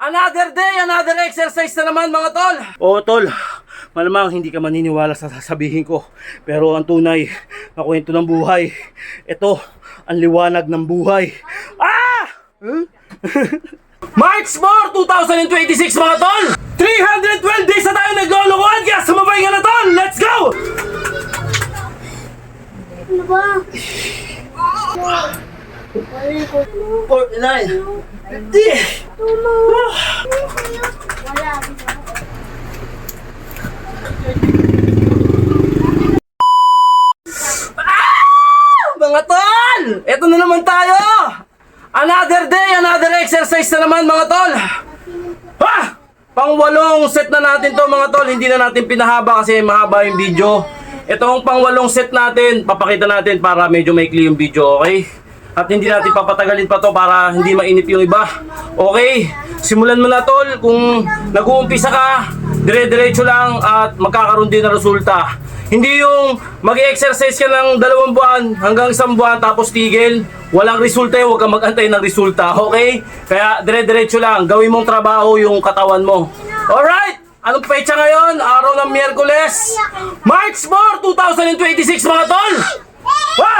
Another day, another exercise na naman mga tol. Oo tol, malamang hindi ka maniniwala sa sasabihin ko. Pero ang tunay na kwento ng buhay, ito ang liwanag ng buhay. Ah! March 4, 2026 mga tol! 312 days na tayo naglolokohan, kaya sumabay ka na tol! Let's go! Ano ba? Or, nine. Di! Wala. Mga tol! Eto na naman tayo! Another day, another exercise na naman mga tol! Ha! Pang-walong set na natin to mga tol. Hindi na natin pinahaba kasi mahaba yung video. Itong pang-walong set natin, papakita natin para medyo maikli yung video, okay? At hindi natin papatagalin pa to para hindi mainip yung iba. Okay, simulan mo na tol. Kung nag-uumpisa ka, dire-diretso lang at magkakaroon din ng resulta. Hindi yung mag-exercise ka ng 2 buwan hanggang 1 buwan tapos tigil. Walang resulta yun, huwag kang mag-antay ng resulta, okay? Kaya dire-diretso lang, gawin mong trabaho yung katawan mo. Alright! Anong petsa ngayon? Araw ng Miyerkules, March 4, 2026 mga tol! Ha!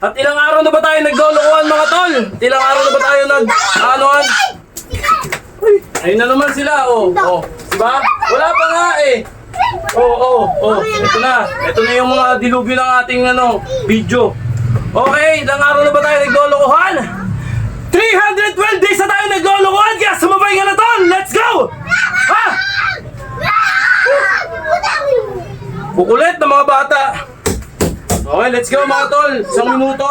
At ilang araw na ba tayo naglolokohan mga tol? Ilang araw na ba tayo nag-anoan? Ayun na naman sila, oh. Diba? Wala pa nga eh. Ito na. Ito na yung mga dilubyo ng ating video. Okay, ilang araw na ba tayo naglolokohan? 312 days na tayo naglolokohan, kaya sumabay ka na tol! Let's go! Ha? Kukulit na mga bata. Okay, let's go mga tol. 1 minuto.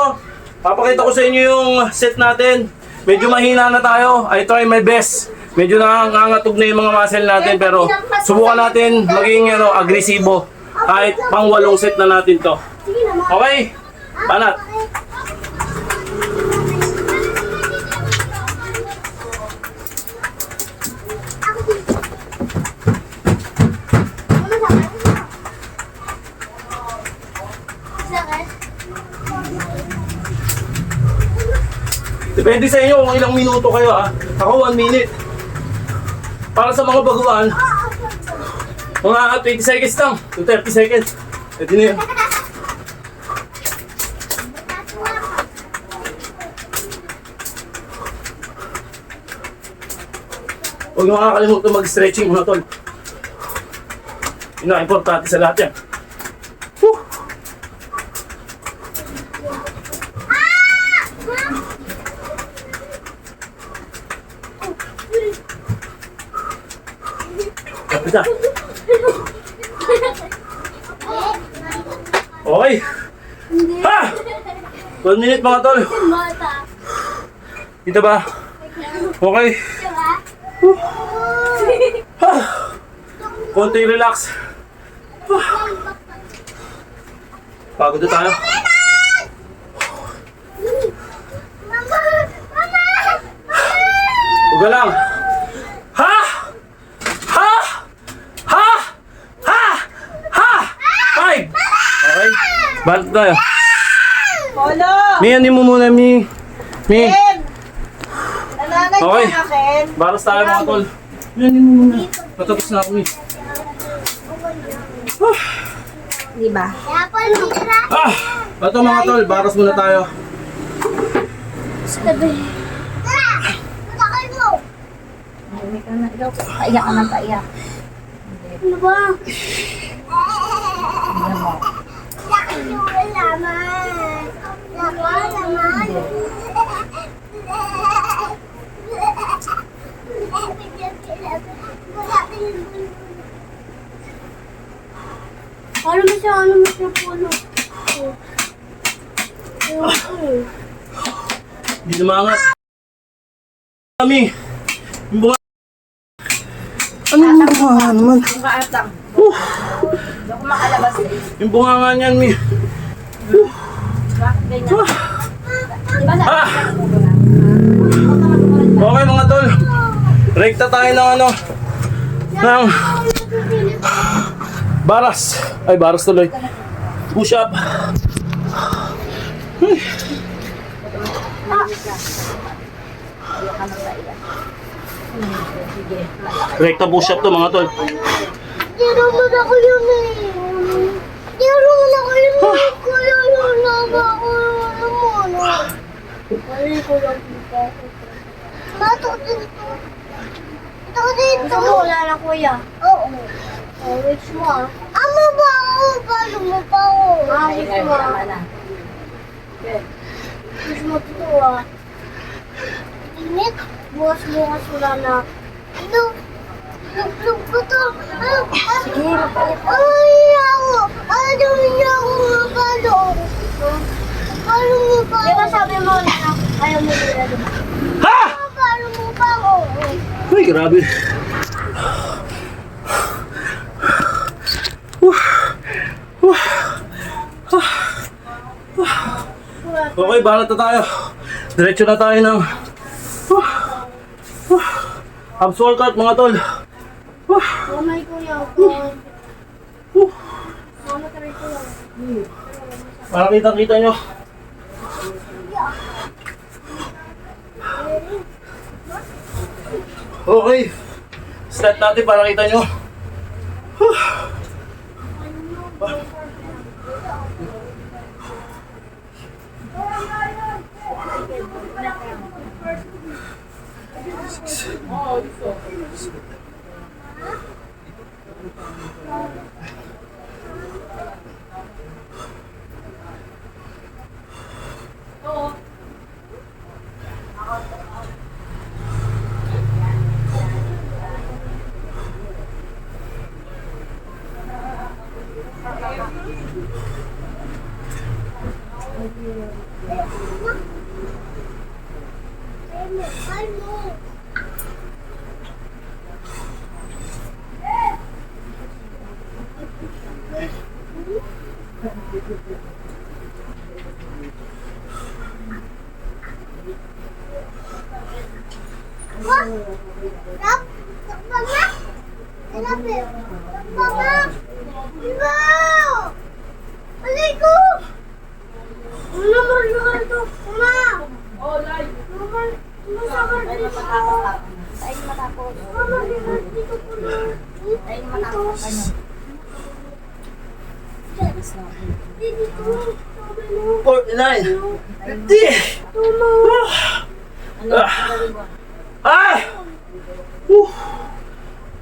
Papakita ko sa inyo yung set natin. Medyo mahina na tayo. I try my best. Medyo nangangatog na yung mga muscle natin. Pero subukan natin maging agresibo. Kahit pang-walong set na natin to. Okay? Panat. Depende sa inyo kung ilang minuto kayo ha. Ako 1 minute. Para sa mga baguhan, mga 20 seconds lang. To 30 seconds. Pwede na yun. Huwag nyo makakalimutan mag-stretching mga tol. Yun ang importante sa lahat yan. Kapita. Okay. Ha! 1 minute mga tol. Dito ba? Okay. Ha! Konti relax. Pagod na tayo. Huwag lang. Ha! Ha! Ha! Ha! Ha! 5! Okay. Balik tayo. Polo! Mi, ano mo muna, Mi? Mi. Ken! Nananay Okay. ka na, Ken. Baras tayo mga tol. Ano mo muna? Patapos na ako, Mi. Di ba? Ah! Ito mga tol, baras muna tayo. Hindi ka na. Ikaw, paiyak ka na, paiyak. Ano ba? Ano mo? Ano ba siya? Ano ba siya puno? Hindi lumangat. Kami. Yung bunga. Ano yung bunga naman? Yung kaatang. Yung kumakalabas na is. Yung bunga nga niyan, Mi. Bakit ganyan? Di ba Ah! sabi ko na? Okay mga tol. Rekta tayo ng ng baras. Ay, baras tuloy. Push up. Iyak ka ng iyak. Sige. Rekta push up to mga tol. Di naman ako yun eh. Di naman ako yun eh. Kuya, yun lang ako. Mali ko lang dito. Mato dito. Ito dito. Gusto mo wala na kuya? Oo. Oh, wish mo ah. Ama ba ako? Paano mo pa ako? Ah, wish mo ah. Wish mo dito ah. Init. Bukas wala na. Ano? Luglug ko to. Sige, magpalit ka. Ay, ako. Ayaw niya ako mapalo. Paano mo pa ako? Di ba sabi mo na ayaw mo nila diba? Ha! Paano mo pa ako? Ay, grabe. Okay, bahala na tayo. Diretso na tayo ng abs workout mga tol. Mamay kuya ako. Mama taray kuya. Para kita-kita nyo. Okay. Start natin para kita nyo. Ano? Wah! Rap! Mama! Sinabi! Mama! Wow! Alay ko! Ano naman na ito? Mama! Mama! Masakar dito ako! Tayo matapos. Mama, dito ko na! Tayo matapos. Ano? Dito! Sabi mo! 49. 50. Mama! Ano? Gagawin mo? Ah!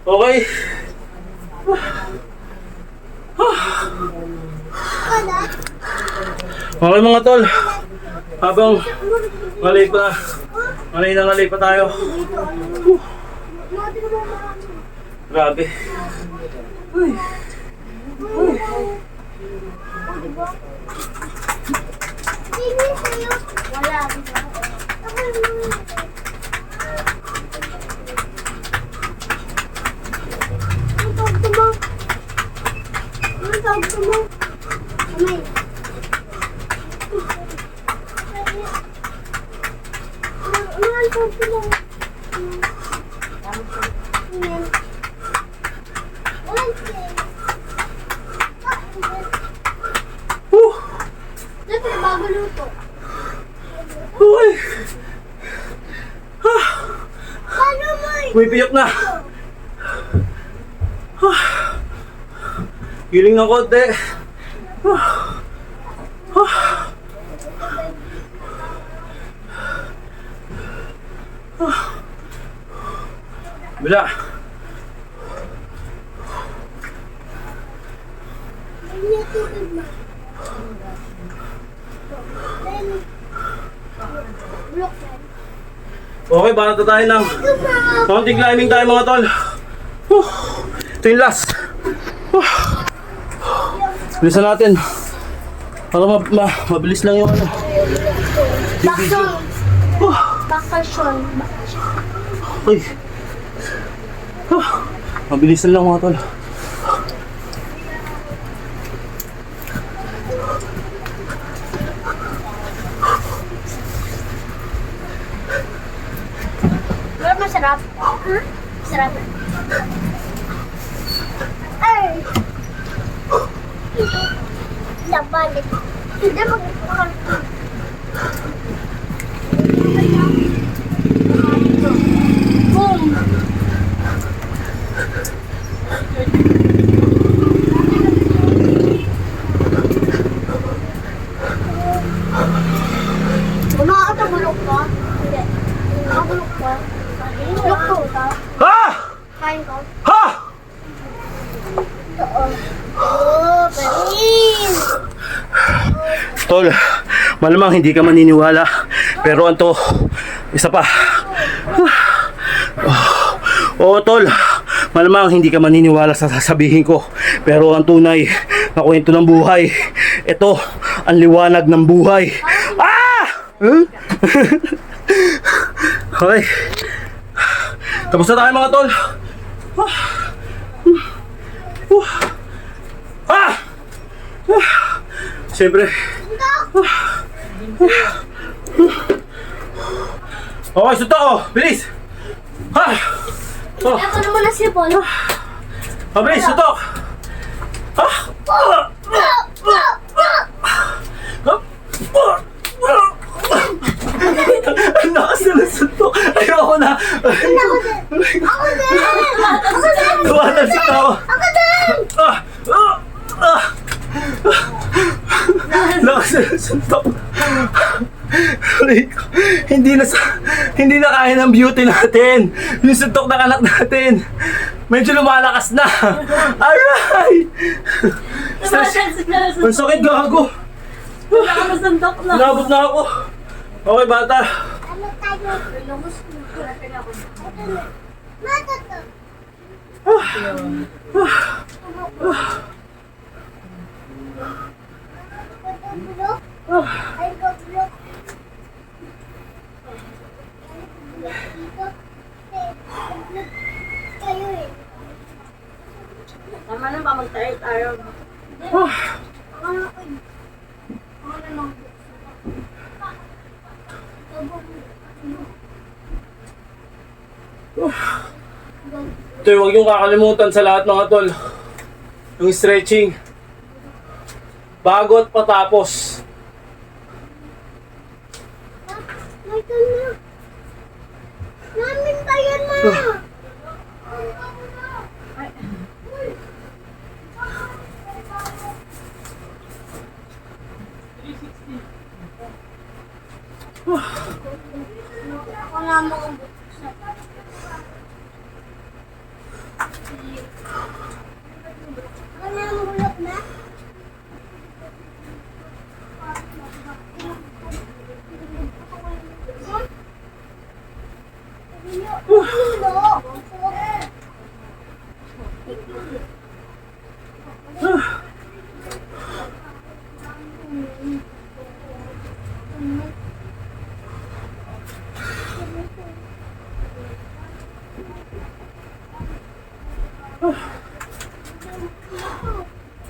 Okay. Wala? Okay mga tol. Habang ngalay pa tayo. Mati naman marami. Grabe. Sino sa'yo? Wala. Ako naman. Ang tawag ko mo? Ang tawag ko mo? Kamay. Ano ang tawag ko mo? Ayan. Okay. Dito, bago luto. Okay. Paano mo? Pumipiyok na. Giling ng konti. Bila. Okay, baka na tayo ng konting climbing tayo mga tol. Ito yung last. Bilisan natin. Para mabilis lang yung ano. Yung video. Bakasyon. Ay. Mabilisan lang mga tol. Pero masarap. Masarap. Ay! Nabalik. Hindi mag-ipakal. Nakakatagulog ka? Hindi. Nakakatagulog ka? Bulok ka? Ha? Kain ka? Ha? Oh, panin! Tol, malamang hindi ka maniniwala. Pero anto, isa pa. Oo, Tol, malamang hindi ka maniniwala sa sasabihin ko. Pero ang tunay na kwento ng buhay, ito, ang liwanag ng buhay. Ah! Huh? Okay. Tapos na tayo mga Tol. Ah! Siyempre. Okay, suntok ko. Bilis. Ha! Oh, Ako naman na siya, Paul. bilis, suntok. Ah! Ang lakas na ng suntok. Ayoko na. Ako din! Ako din! Tumatalsik na ako. Ako din! Ah! Ah! Ah! Lakas na ng suntok. Aray ko. Hindi na kaya ng beauty natin. Yung suntok ng anak natin. Medyo lumalakas na. Aray! Ang sakit, gago. Nabot na ako. Okay, bata. Ano tayo? Lubos na. Mata to. Bulok? Ay, bulok. Dito. Kayo eh. Tama na ba magtayo-tayo? Ako na ko eh. Ako na lang. Ito, huwag yung kakalimutan sa lahat mga tol. Yung stretching. Bago at patapos. May na. Namin pa yan, ma. Wala mo kong buksan. Wala mo bulok na?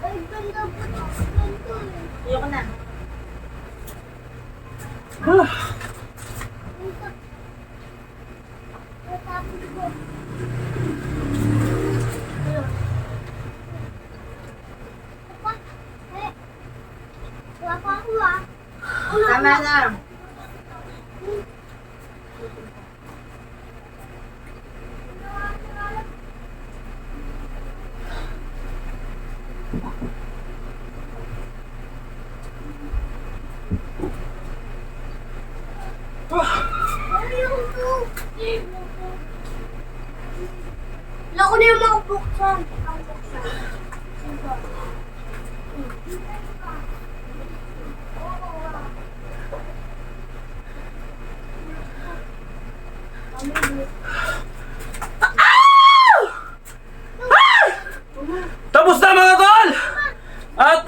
Ay, ganda po. Ganito eh. Ayoko na. Natapos ko. Papa, eh. Wala pa ako ah. Tama na. Wala ko na yung mga buksan. Tapos na mga tol! At